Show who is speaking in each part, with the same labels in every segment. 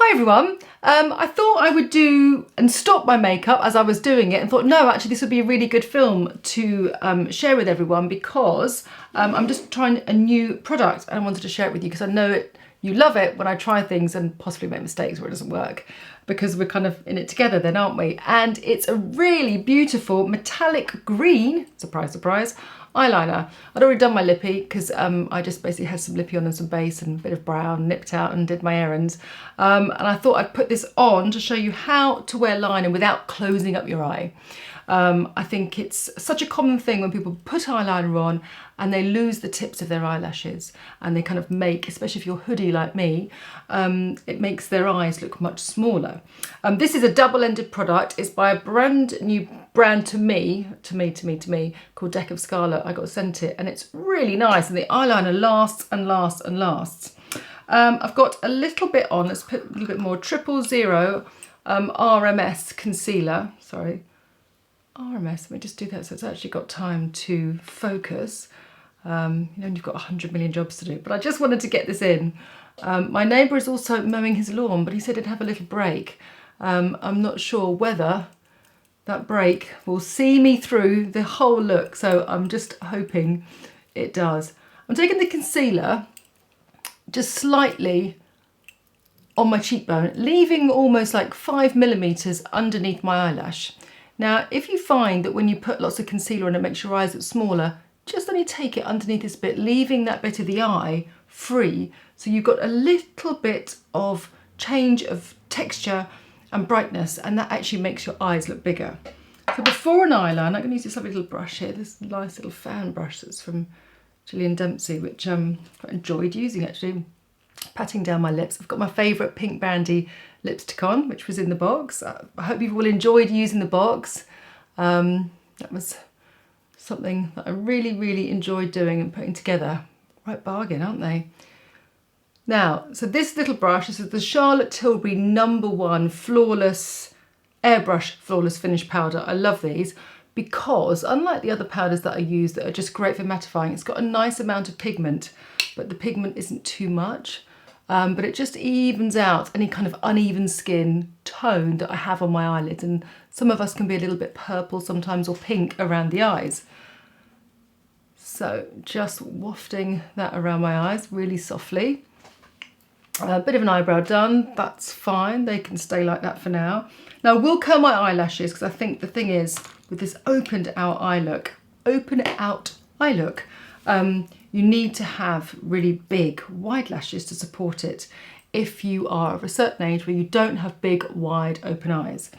Speaker 1: Hi everyone, I thought I would do and stop my makeup as I was doing it and thought no, actually this would be a really good film to share with everyone because I'm just trying a new product and I wanted to share it with you because I know you love it when I try things and possibly make mistakes where it doesn't work, because we're kind of in it together then, aren't we? And it's a really beautiful metallic green, surprise surprise, eyeliner. I'd already done my lippy because I just basically had some lippy on and some base and a bit of brown, nipped out and did my errands. And I thought I'd put this on to show you how to wear liner without closing up your eye. I think it's such a common thing when people put eyeliner on and they lose the tips of their eyelashes and they kind of make, especially if you're hoodie like me, it makes their eyes look much smaller. This is a double-ended product. It's by a brand new brand to me, called Deck of Scarlet. I got sent it and it's really nice and the eyeliner lasts and lasts and lasts. I've got a little bit on, let's put a little bit more, 000 RMS concealer, sorry. RMS, let me just do that so it's actually got time to focus. You know, you've got 100 million jobs to do, but I just wanted to get this in. My neighbour is also mowing his lawn, but he said he'd have a little break. I'm not sure whether that break will see me through the whole look, so I'm just hoping it does. I'm taking the concealer just slightly on my cheekbone, leaving almost like 5mm underneath my eyelash. Now, if you find that when you put lots of concealer on it makes your eyes look smaller, just only take it underneath this bit, leaving that bit of the eye free. So you've got a little bit of change of texture and brightness, and that actually makes your eyes look bigger. So before an eyeliner, I'm going to use this lovely little brush here, this nice little fan brush that's from Jillian Dempsey, which I enjoyed using actually, patting down my lips. I've got my favourite pink Brandy lipstick on, which was in the box. I hope you've all enjoyed using the box. That was something that I really enjoyed doing and putting together. Right bargain, aren't they? Now, so this little brush, this is the Charlotte Tilbury #1 Flawless Airbrush Flawless Finish Powder. I love these because unlike the other powders that I use that are just great for mattifying, it's got a nice amount of pigment, but the pigment isn't too much. But it just evens out any kind of uneven skin tone that I have on my eyelids, and some of us can be a little bit purple sometimes or pink around the eyes. So just wafting that around my eyes really softly. A bit of an eyebrow done, that's fine, they can stay like that for now. Now I will curl my eyelashes because I think the thing is with this opened out eye look, you need to have really big wide lashes to support it if you are of a certain age where you don't have big wide open eyes.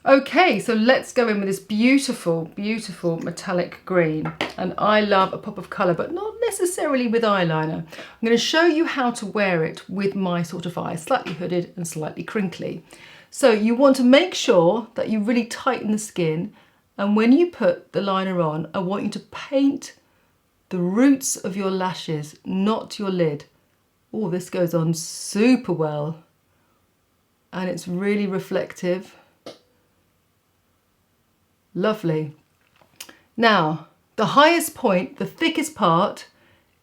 Speaker 1: Okay, so let's go in with this beautiful metallic green, and I love a pop of colour but not necessarily with eyeliner. I'm going to show you how to wear it with my sort of eye, slightly hooded and slightly crinkly. So you want to make sure that you really tighten the skin, and when you put the liner on I want you to paint the roots of your lashes, not your lid. Oh, this goes on super well. And it's really reflective. Lovely. Now, the highest point, the thickest part,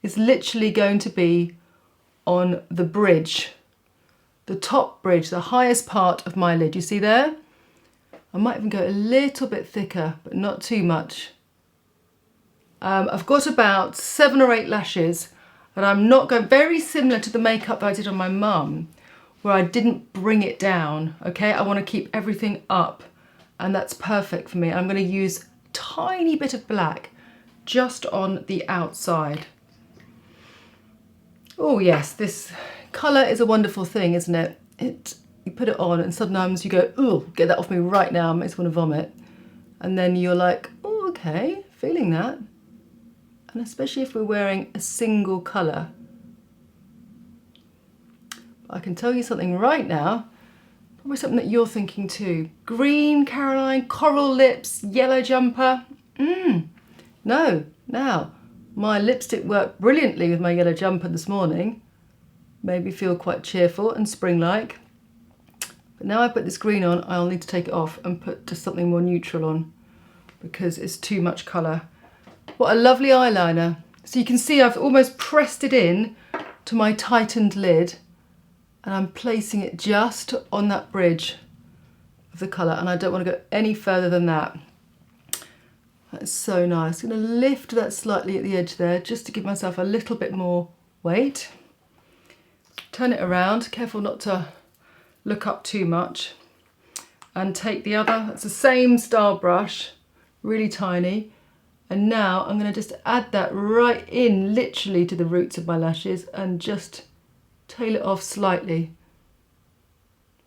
Speaker 1: is literally going to be on the bridge. The top bridge, the highest part of my lid. You see there? I might even go a little bit thicker, but not too much. I've got about 7 or 8 lashes, and I'm not going, very similar to the makeup I did on my mum, where I didn't bring it down, okay? I want to keep everything up, and that's perfect for me. I'm going to use a tiny bit of black just on the outside. Oh yes, this colour is a wonderful thing, isn't it? You put it on and sometimes you go, ooh, get that off me right now, I just want to vomit. And then you're like, oh, okay, feeling that. And especially if we're wearing a single colour. But I can tell you something right now, probably something that you're thinking too. Green Caroline, coral lips, yellow jumper. No, now, my lipstick worked brilliantly with my yellow jumper this morning. Made me feel quite cheerful and spring-like. But now I put this green on, I'll need to take it off and put just something more neutral on because it's too much colour. What a lovely eyeliner. So you can see I've almost pressed it in to my tightened lid And I'm placing it just on that bridge of the colour, and I don't want to go any further than that. That's so nice. I'm going to lift that slightly at the edge there just to give myself a little bit more weight. Turn it around, careful not to look up too much. And take the other, it's the same style brush, really tiny. And now I'm going to just add that right in, literally to the roots of my lashes, and just tail it off slightly.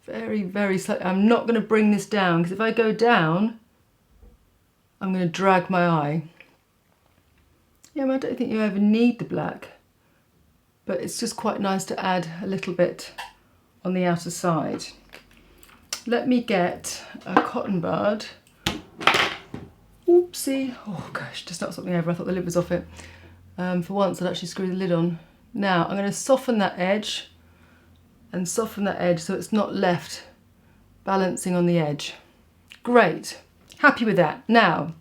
Speaker 1: Very, very slightly. I'm not going to bring this down, because if I go down, I'm going to drag my eye. Yeah, I don't think you ever need the black, but it's just quite nice to add a little bit on the outer side. Let me get a cotton bud. Oopsie. Oh gosh, just knocked something over. I thought the lid was off it. For once, I'd actually screw the lid on. Now, I'm going to soften that edge and soften that edge so it's not left balancing on the edge. Great. Happy with that. Now,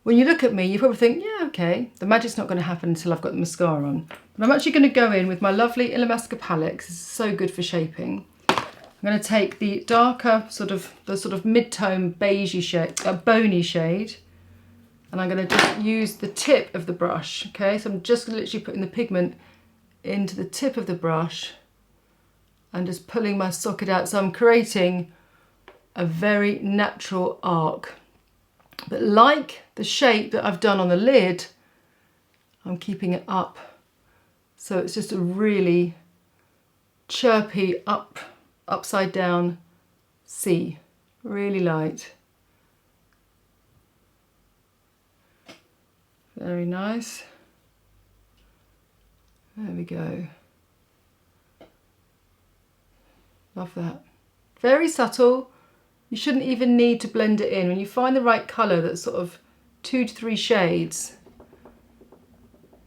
Speaker 1: when you look at me, you probably think, yeah, okay, the magic's not going to happen until I've got the mascara on. But I'm actually going to go in with my lovely Illamasqua palette, because it's so good for shaping. I'm going to take the darker, the sort of mid-tone beigey shade, a bony shade, and I'm going to just use the tip of the brush, okay? So I'm just literally putting the pigment into the tip of the brush and just pulling my socket out. So I'm creating a very natural arc. But like the shape that I've done on the lid, I'm keeping it up. So it's just a really chirpy upside down C, really light. Very nice. There we go. Love that. Very subtle. You shouldn't even need to blend it in. When you find the right colour that's sort of 2 to 3 shades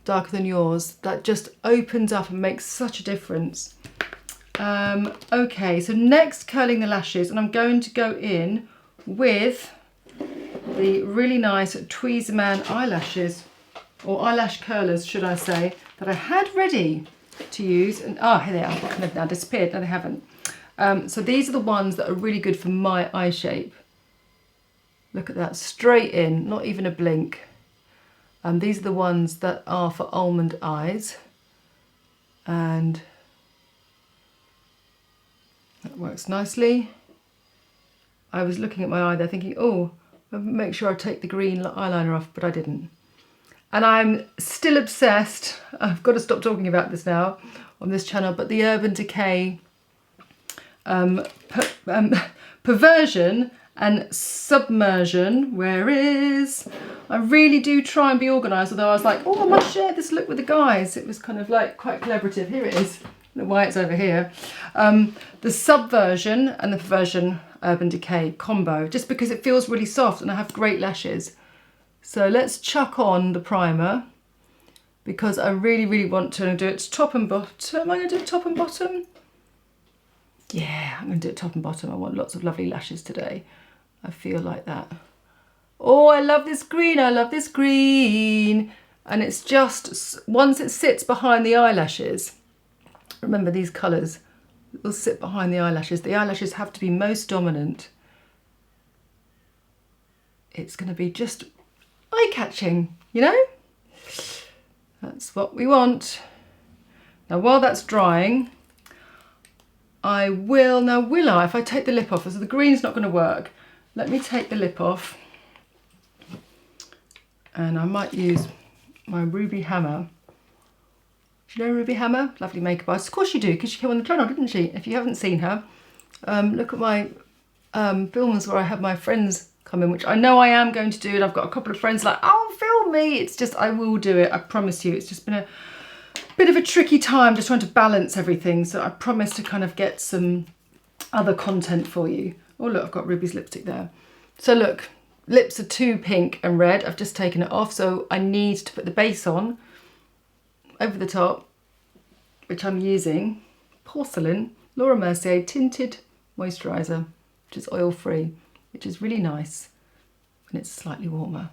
Speaker 1: darker than yours, that just opens up and makes such a difference. Okay, so next, curling the lashes, and I'm going to go in with the really nice Tweezerman eyelashes, or eyelash curlers, should I say, that I had ready to use. And here they are. Kind of now disappeared. No, they haven't. So these are the ones that are really good for my eye shape. Look at that, straight in, not even a blink. These are the ones that are for almond eyes, and that works nicely. I was looking at my eye there thinking, oh, I'll make sure I take the green eyeliner off, but I didn't. And I'm still obsessed, I've got to stop talking about this now on this channel, but the Urban Decay perversion and submersion, where is, I really do try and be organised, although I was like, oh, I must share this look with the guys. It was kind of like quite collaborative. Here it is. I don't know why it's over here. The Subversion and the Perversion Urban Decay combo, just because it feels really soft and I have great lashes. So let's chuck on the primer, because I really, really want to do it top and bottom. Am I going to do it top and bottom? Yeah, I'm going to do it top and bottom. I want lots of lovely lashes today. I feel like that. Oh, I love this green. I love this green. And it's just, once it sits behind the eyelashes, remember these colours will sit behind the eyelashes. The eyelashes have to be most dominant. It's going to be just eye-catching, you know? That's what we want. Now, while that's drying, I will, now will I, if I take the lip off, so the green's not going to work, let me take the lip off, and I might use my Ruby Hammer. Do you know Ruby Hammer? Lovely makeup artist. Of course you do, because she came on the channel, didn't she? If you haven't seen her, look at my films where I have my friends come in, which I know I am going to do, and I've got a couple of friends like, oh, film me. It's just, I will do it, I promise you. It's just been a bit of a tricky time just trying to balance everything, so I promise to kind of get some other content for you. Oh look, I've got Ruby's lipstick there. So look, lips are too pink and red. I've just taken it off, so I need to put the base on over the top, which I'm using Porcelain Laura Mercier Tinted Moisturiser, which is oil-free, which is really nice when it's slightly warmer.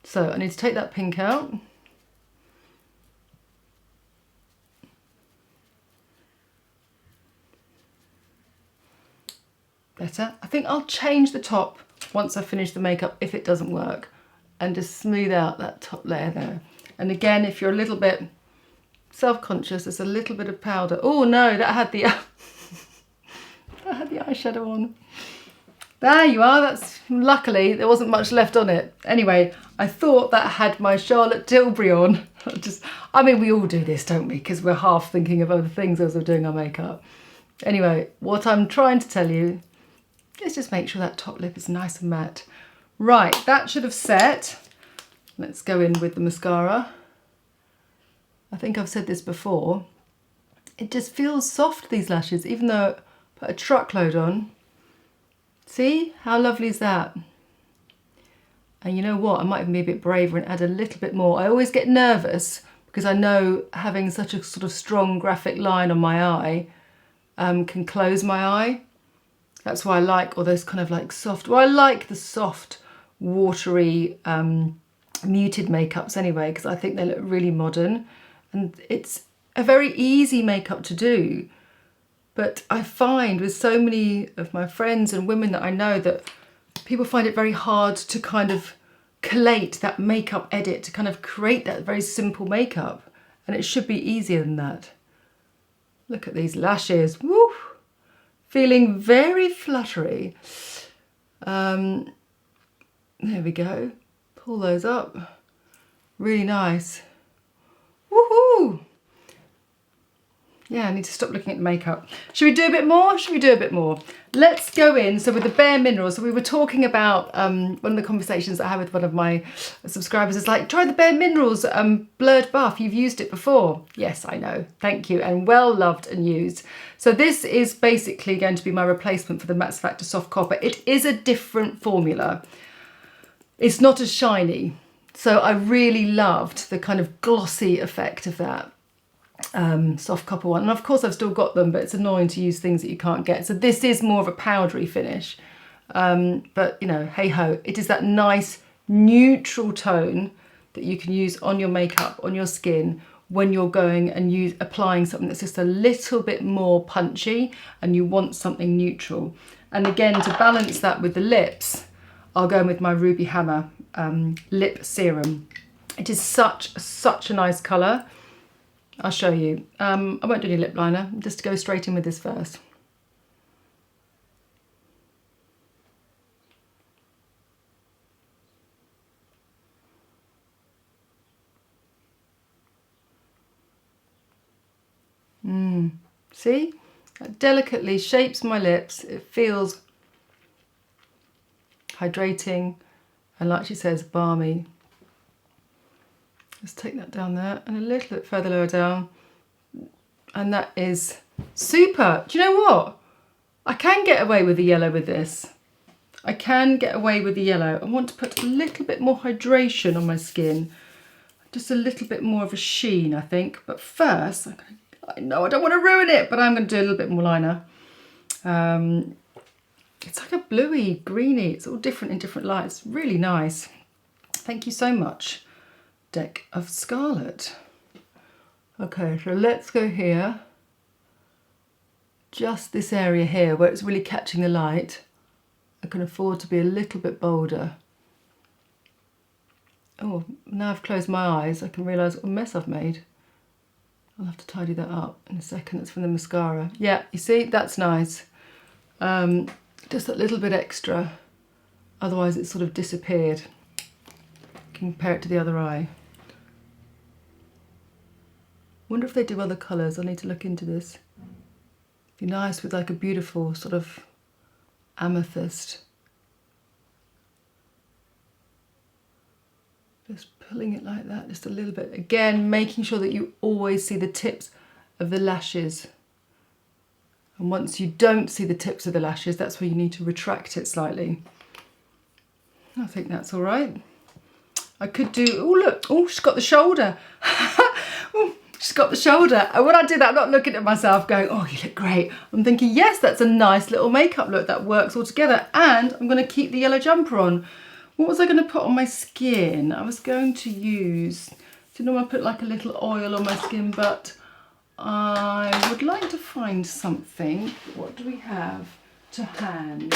Speaker 1: So I need to take that pink out. better. I think I'll change the top once I finish the makeup if it doesn't work, and just smooth out that top layer there. And again, if you're a little bit self-conscious, there's a little bit of powder. Oh no, that had the that had the eyeshadow on. There you are. That's luckily there wasn't much left on it. Anyway, I thought that had my Charlotte Tilbury on. I mean, we all do this, don't we? Because we're half thinking of other things as we're doing our makeup. Anyway, what I'm trying to tell you is just make sure that top lip is nice and matte. Right, that should have set. Let's go in with the mascara. I think I've said this before. It just feels soft, these lashes, even though I put a truckload on. See, how lovely is that? And you know what, I might even be a bit braver and add a little bit more. I always get nervous because I know having such a sort of strong graphic line on my eye can close my eye. That's why I like all those kind of like soft, well, I like the soft, watery, muted makeups anyway, because I think they look really modern. And it's a very easy makeup to do. But I find with so many of my friends and women that I know that people find it very hard to kind of collate that makeup edit, to kind of create that very simple makeup. And it should be easier than that. Look at these lashes, woo! Feeling very fluttery. There we go. Pull those up. Really nice. Woohoo! Yeah, I need to stop looking at the makeup. Should we do a bit more? Should we do a bit more? Let's go in. So with the Bare Minerals, so we were talking about, one of the conversations I had with one of my subscribers is like, try the Bare Minerals Blurred Buff. You've used it before. Yes, I know. Thank you. And well loved and used. So this is basically going to be my replacement for the Matte Factor Soft Copper. It is a different formula. It's not as shiny. So I really loved the kind of glossy effect of that. Soft copper one, and of course I've still got them, but it's annoying to use things that you can't get. So this is more of a powdery finish, but you know, hey ho, it is that nice neutral tone that you can use on your makeup, on your skin, when you're going and applying something that's just a little bit more punchy and you want something neutral. And again, to balance that with the lips, I'll go in with my Ruby Hammer lip serum. It is such a nice colour. I'll show you. I won't do any lip liner, just go straight in with this first. See? That delicately shapes my lips. It feels hydrating and, like she says, balmy. Let's take that down there and a little bit further lower down. And that is super. Do you know what? I can get away with the yellow with this. I can get away with the yellow. I want to put a little bit more hydration on my skin. Just a little bit more of a sheen, I think. But first, I know I don't want to ruin it, but I'm going to do a little bit more liner. It's like a bluey, greeny. It's all different in different lights. Really nice. Thank you so much, deck of Scarlet. Okay, so let's go here. Just this area here where it's really catching the light. I can afford to be a little bit bolder. Oh, now I've closed my eyes, I can realise what a mess I've made. I'll have to tidy that up in a second. It's from the mascara. Yeah, you see, that's nice. Just a little bit extra. Otherwise it's sort of disappeared. Compare it to the other eye. Wonder if they do other colours. I need to look into this. Be nice with like a beautiful sort of amethyst. Just pulling it like that, just a little bit. Again, making sure that you always see the tips of the lashes. And once you don't see the tips of the lashes, that's where you need to retract it slightly. I think that's all right. I could do, oh look, oh, she's got the shoulder. Oh, she's got the shoulder. And when I do that, I'm not looking at myself going, oh, you look great. I'm thinking, yes, that's a nice little makeup look that works all together. And I'm going to keep the yellow jumper on. What was I going to put on my skin? I was going to use, didn't want to put like a little oil on my skin, but I would like to find something. What do we have? to hand.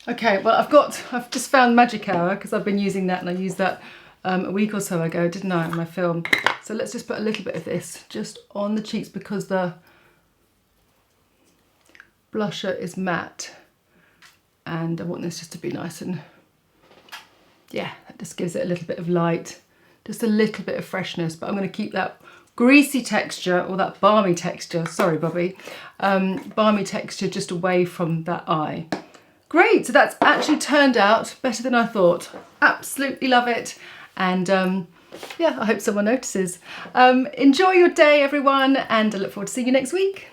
Speaker 1: Okay, well I've just found Magic Hour because I've been using that, and I used that a week or so ago, didn't I, on my film. So let's just put a little bit of this just on the cheeks because the blusher is matte, and I want this just to be nice and, yeah, that just gives it a little bit of light, just a little bit of freshness, but I'm going to keep that greasy texture, or that balmy texture, sorry Bobby, balmy texture just away from that eye. Great, so that's actually turned out better than I thought. Absolutely love it, and yeah, I hope someone notices. Enjoy your day everyone, and I look forward to seeing you next week.